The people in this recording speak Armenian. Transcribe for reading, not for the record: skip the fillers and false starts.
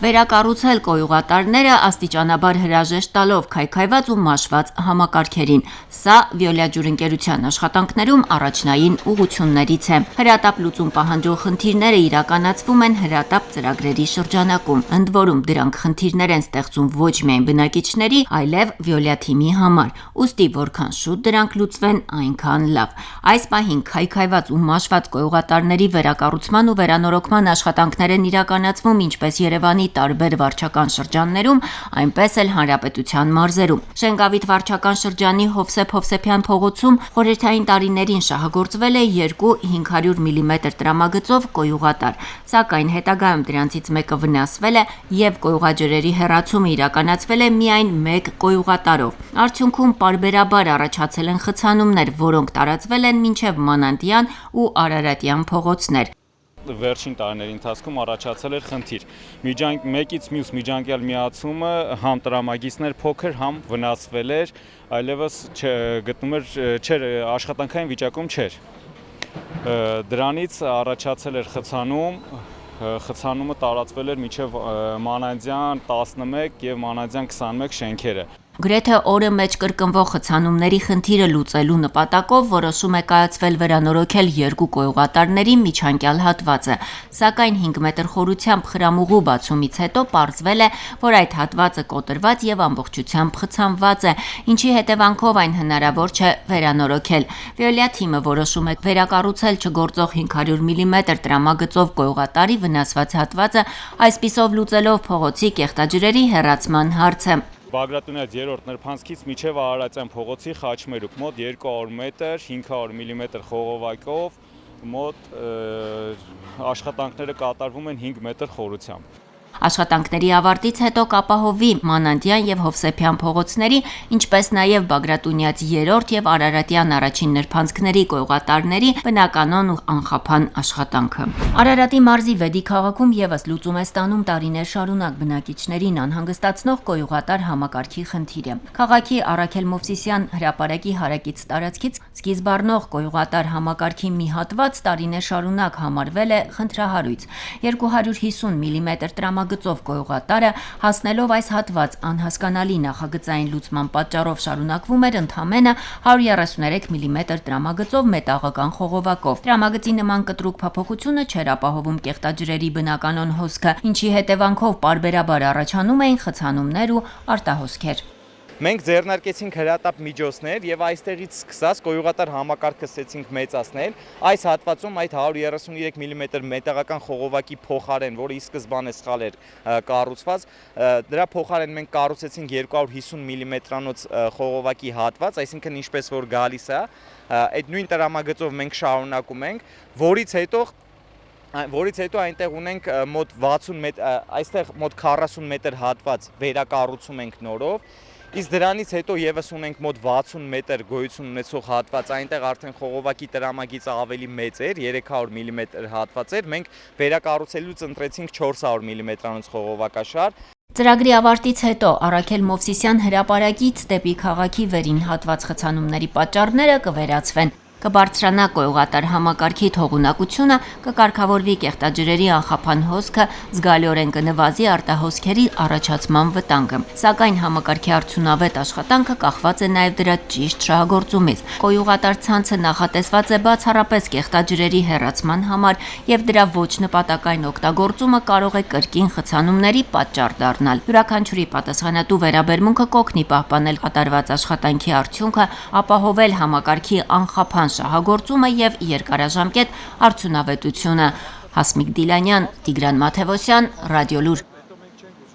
Վերակառուցել կոյուղատարները աստիճանաբար հրաժեշտ տալով քայքայված ու մաշված համակարգերին։ Սա Veolia ջուրընկերության աշխատանքներում առաջնային ուղղություններից է։ Հրատապ լուծում պահանջող խնդիրները իրականացվում են հրատապ ծրագրերի շրջանակում, ընդ որում դրանք խնդիրներ են ստեղծում ոչ միայն բնակիչների, այլև Veolia թիմի համար, ուստի որքան շուտ դրանք լուծվեն, այնքան լավ։ Այս պահին քայքայված ու մաշված կոյուղատարների վերակառուցման ու վերանորոգման աշխատանքներ են իրականացվում ինչպես Երևանի տարբեր վարչական շրջաններում, այնպես էլ հանրապետության մարզերում։ Շենգավիթ վարչական շրջանի Հովսեփ Հովսեփյան փողոցում խորհրդային տարիներին շահագործվել է 2 500 մմ տրամագծով կոյուղատար, սակայն հետագայում դրանցից մեկը վնասվել է եւ կոյուղաջրերի հեռացումը իրականացվել է միայն 1 կոյուղատարով։ Արդյունքում պարբերաբար առաջացել են խցանումներ, որոնք տարածվել են մինչև Մանանդյան ու Արարատյան փողոցներ։ Վերջին տարիների ընթացքում առաջացել էր խնդիր։ Մեկից մյուս միջանկյալ միացումը համ տրամագիծներ փոքր, համ վնասվել էր, այլևս գտնում էր աշխատանքային վիճակում չէր։ Դրանից առաջացել էր խցանումը տարածվել էր մինչև Մանանդյան 11 եւ Մանանդյան 21 շենքերը։ Գրեթե օրը մեջ կրկնվող խցանումների խնդիրը լուծելու նպատակով որոշում է կայացվել վերանորոգել 2 կոյուղատարների միջանկյալ հատվածը, սակայն 5 մետր խորությամբ խրամուղու բացումից հետո պարզվել է, որ այդ հատվածը կոտրված եւ ամբողջությամբ խցանված է, ինչի հետևանքով այն հնարավոր չէ վերանորոգել։ Veolia թիմը որոշում է վերակառուցել չգործող 500 մմ տրամագծով կոյուղատարի վնասված հատվածը, այսպիսով լուծելով փողոցի կեղտաջրերի հեռացման հարցը։ Բագրատունյաց 3-րդ նրբանցքից մինչև Արարատյան փողոցի խաչմերուկ մոտ 200 մետր, 500 մմ խողովակով մոտ աշխատանքները կատարվում են 5 մետր խորությամբ։ Աշխատանքների ավարտից հետո կապահովի Մանանդյան եւ Հովսեփյան փողոցների, ինչպես նաեւ Բագրատունյաց 3-րդ եւ Արարատյան առաջին նրբանցքների կոյուղատարների բնականոն ու անխափան աշխատանքը։ Արարատի մարզի Վեդի քաղաքում եւս լուծում է ստանում տարիներ շարունակ բնակիչներին անհանգստացնող կոյուղատար համակարգի խնդիրը։ Քաղաքի Արաքել Մովսիսյան հրապարակի հարակից տարածքից սկիզբ առնող կոյուղատար համակարգի մի հատված տարիներ շարունակ համարվել է խնդրահարույց։ 250 մմ տրամագծով կոյուղատարը հասնելով այս հատված անհասկանալի նախագծային լուծման պատճառով շարունակվում էր ընդամենը 133 մմ տրամագծով մետաղական խողովակով։ Տրամագծի նման կտրուկ փոփոխությունը չէր ապահովում կեղտաջրերի բնականոն հոսքը, ինչի հետևանքով պարբերաբար առաջանում էին խցանումներ ու արտահոսքեր։ Մենք ձեռնարկեցինք հրատապ միջոցներ եւ այստեղից սկսած կոյուղատար համակարգը սկսեցինք մեծացնել։ Այս հատվածում այդ 133 մմ մետաղական խողովակի փոխարեն, որը ի սկզբանե սխալ էր կառուցված, դրա փոխարեն մենք կառուցեցինք 250 մմ-անոց խողովակի հատված, այսինքն ինչպես որ գալիս է, այդ նույն տրամագծով մենք շարունակում ենք, որից հետո այնտեղ ունենք մոտ 60 այստեղ մոտ 40 մետր հատված վերակառուցում ենք նորով։ Իսկ դրանից հետո եւս ունենք մոտ 60 մետր գոյություն ունեցող հատված, այնտեղ արդեն խողովակի տրամագիծը ավելի մեծ էր, 300 մմ հատված էր, մենք վերակառուցելուց ընտրեցինք 400 մմ-անոց խողովակաշար։ Ծրագրի ավարտից հետո Արաքել Մովսիսյան հրապարակից դեպի քաղաքի վերին հատված խցանումների պատճառները կվերացվեն։ Կբարձրանա կոյուղատար համակարգի թողունակությունը, կկարգավորվի կեղտաջրերի անխափան հոսքը, զգալիորեն կնվազի արտահոսքերի առաջացման վտանգը։ Սակայն համակարգի արդյունավետ աշխատանքը կախված է նաև դրա ճիշտ շահագործումից։ Կոյուղատար ցանցը նախատեսված է բացառապես կեղտաջրերի հեռացման համար եւ դրա ոչ նպատակային օգտագործումը կարող է կրկին խցանումների պատճառ դառնալ։ Յուրաքանչյուրի պատասխանատու վերաբերմունքը կօգնի պահպանել կատարված աշխատանքի արդյունքը, ապահովել համակարգի անխափան շահագործումը եւ երկարաժամկետ արդյունավետությունը։ Հասմիկ Դիլանյան, Տիգրան Մաթևոսյան, Ռադիոլուր։